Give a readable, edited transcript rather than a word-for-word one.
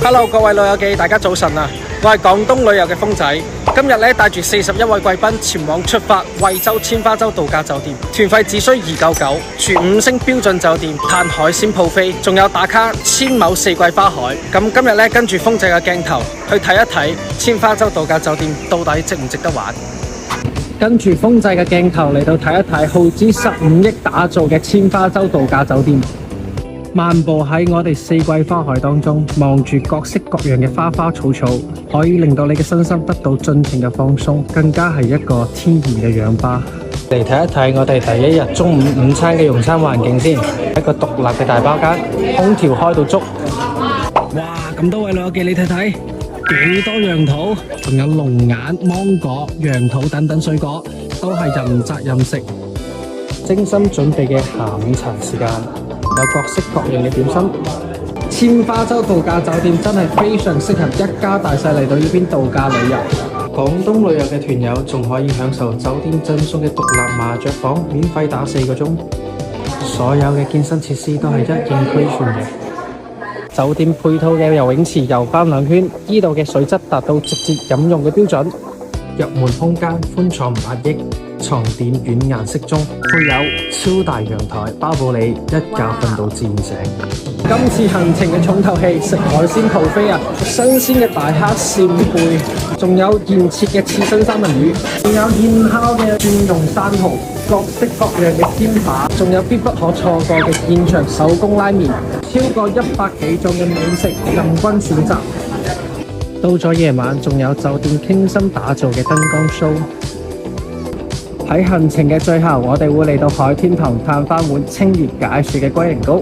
Hello， 各位老友記，大家早晨啊！我係廣東旅遊嘅風仔，今日咧帶住41位貴賓前往出發惠州千花洲度假酒店，團費只需299，住5星標準酒店，嘆海鮮 buffet，仲有打卡千畝四季花海。咁今日咧跟住風仔嘅鏡頭去睇一睇千花洲度假酒店到底值唔值得玩。跟住風仔嘅鏡頭嚟到睇一睇耗資15億打造嘅千花洲度假酒店。漫步喺我哋四季花海當中，望住各式各樣嘅花花草草，可以令到你嘅身心得到盡情嘅放鬆，更加係一個天然嘅氧吧。嚟睇一睇我哋第一日中午午餐嘅用餐環境先，一個獨立嘅大包間，空調開到足。哇！咁多位老友記，你睇睇幾多楊桃，仲有龍眼、芒果、楊桃等等水果，都係任擇任食。精心準備嘅下午茶時間。有各式各樣嘅點心，千花洲度假酒店真係非常適合一家大細嚟到呢邊度假旅遊。廣東旅遊嘅團友仲可以享受酒店贈送嘅獨立麻雀房，免費打4個鐘。所有嘅健身設施都係一應俱全嘅。酒店配套嘅游泳池遊翻2圈，呢度嘅水質達到直接飲用嘅標準。入門空間寬敞8億。床墊軟硬適中，配有超大陽台，包保你一覺瞓到自然醒。今次行程嘅重頭戲食海鮮buffet啊，新鮮嘅大蝦扇貝，仲有現切嘅刺身三文魚，仲有現烤嘅蒜蓉生蠔，各式各樣嘅煎扒，仲有必不可錯過嘅現場手工拉麵，超過100幾種嘅美食任君選擇。到咗夜晚，仲有酒店傾心打造嘅燈光 show。喺行程嘅最後，我哋會嚟到海天堂嘆翻碗清熱解暑嘅龜苓膏。